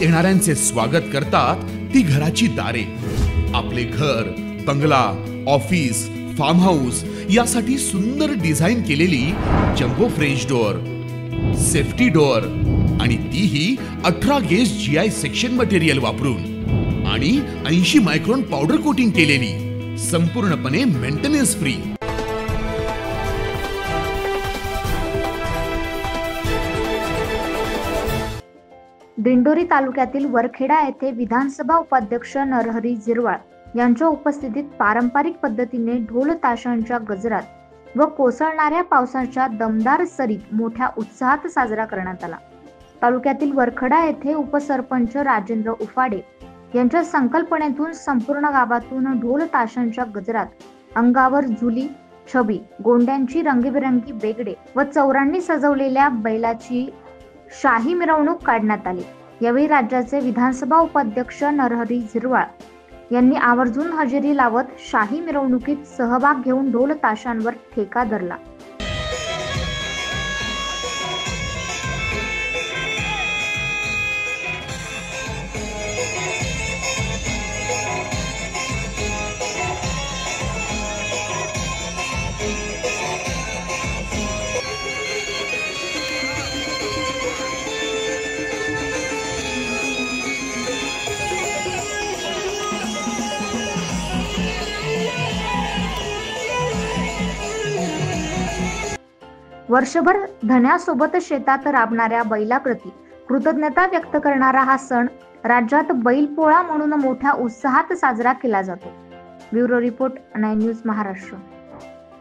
येणाऱ्यांचे स्वागत करतात ती घराची दारे। आपले घर, बंगला, ऑफिस, फार्म हाऊस यासाठी सुंदर डिझाईन केलेली jumbo French door, safety door आणि तीही 18 गेज GI सेक्शन मटेरियल वापरून आणि 80 मायक्रॉन पावडर कोटिंग केलेली, संपूर्णपणे मेंटेनन्स फ्री। दिंडोरी तालुक्यातील वरखेडा येथे विधानसभा उपाध्यक्ष नरहरी झिरवाळ यांच्या उपस्थितीत पारंपरिक पद्धतीने ढोल ताशांच्या गजरात व कोसळणाऱ्या पावसाच्या दमदार सरीत मोठ्या उत्साहात साजरा करण्यात आला। तालुक्यातील वरखेडा येथे उपसरपंच राजेंद्र उफाडे यांच्या संकल्पनेतून संपूर्ण गावातून ढोल ताशांच्या गजरात, अंगावर झुली, छबी, गोंड्यांची रंगीबेरंगी बेगडे व चौरांनी सजवलेल्या बैलाची शाही मिरवणूक काढण्यात आली। यावेळी राज्याचे विधानसभा उपाध्यक्ष नरहरी झिरवाळ यांनी आवर्जून हजेरी लावत शाही मिरवणुकीत सहभाग घेऊन ढोल ताशांवर ठेका धरला। वर्षभर धन्यासोबत शेतात राबणाऱ्या बैलाप्रती कृतज्ञता व्यक्त करणारा हा सण राज्यात बैलपोळा म्हणून मोठ्या उत्साहात साजरा केला जातो। Bureau report, 9 news Maharashtra.